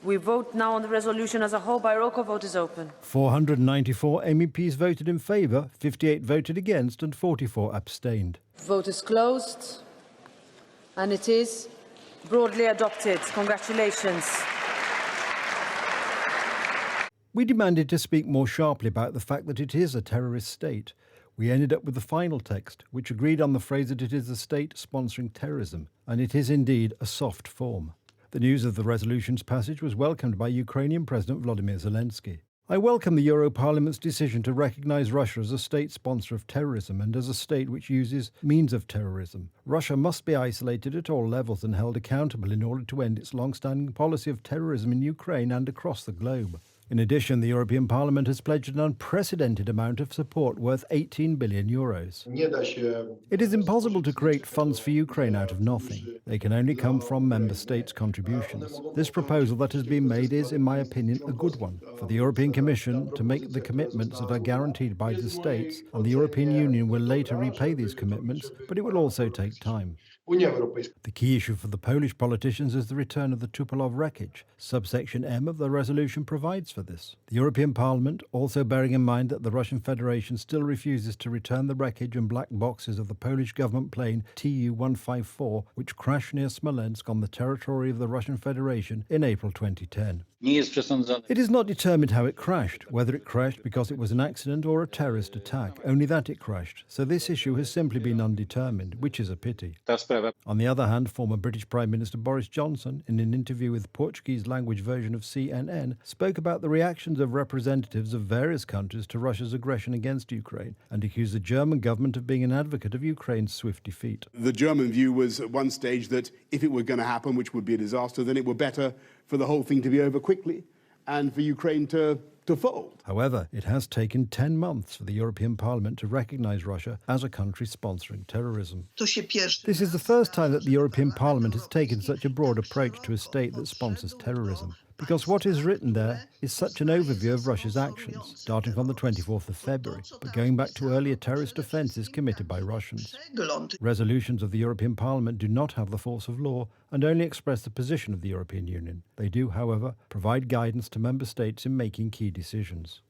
We vote now on the resolution as a whole. By roll call, vote is open. 494 MEPs voted in favour, 58 voted against and 44 abstained. Vote is closed. And it is broadly adopted. Congratulations. We demanded to speak more sharply about the fact that it is a terrorist state. We ended up with the final text, which agreed on the phrase that it is a state sponsoring terrorism, and it is indeed a soft form. The news of the resolution's passage was welcomed by Ukrainian President Volodymyr Zelensky. I welcome the Euro Parliament's decision to recognise Russia as a state sponsor of terrorism and as a state which uses means of terrorism. Russia must be isolated at all levels and held accountable in order to end its long-standing policy of terrorism in Ukraine and across the globe. In addition, the European Parliament has pledged an unprecedented amount of support worth €18 billion. It is impossible to create funds for Ukraine out of nothing. They can only come from member states' contributions. This proposal that has been made is, in my opinion, a good one for the European Commission to make the commitments that are guaranteed by the states, and the European Union will later repay these commitments, but it will also take time. The key issue for the Polish politicians is the return of the Tupolev wreckage. Subsection M of the resolution provides for this. The European Parliament, also bearing in mind that the Russian Federation still refuses to return the wreckage and black boxes of the Polish government plane Tu-154, which crashed near Smolensk on the territory of the Russian Federation in April 2010. It is not determined how it crashed, whether it crashed because it was an accident or a terrorist attack, only that it crashed. So this issue has simply been undetermined, which is a pity. On the other hand, former British Prime Minister Boris Johnson, in an interview with the Portuguese-language version of CNN, spoke about the reactions of representatives of various countries to Russia's aggression against Ukraine and accused the German government of being an advocate of Ukraine's swift defeat. The German view was at one stage that if it were going to happen, which would be a disaster, then it were better for the whole thing to be over quickly and for Ukraine to fold. However, it has taken 10 months for the European Parliament to recognise Russia as a country sponsoring terrorism. This is the first time that the European Parliament has taken such a broad approach to a state that sponsors terrorism, because what is written there is such an overview of Russia's actions, starting from the 24th of February, but going back to earlier terrorist offences committed by Russians. Resolutions of the European Parliament do not have the force of law and only express the position of the European Union. They do, however, provide guidance to member states in making key decisions.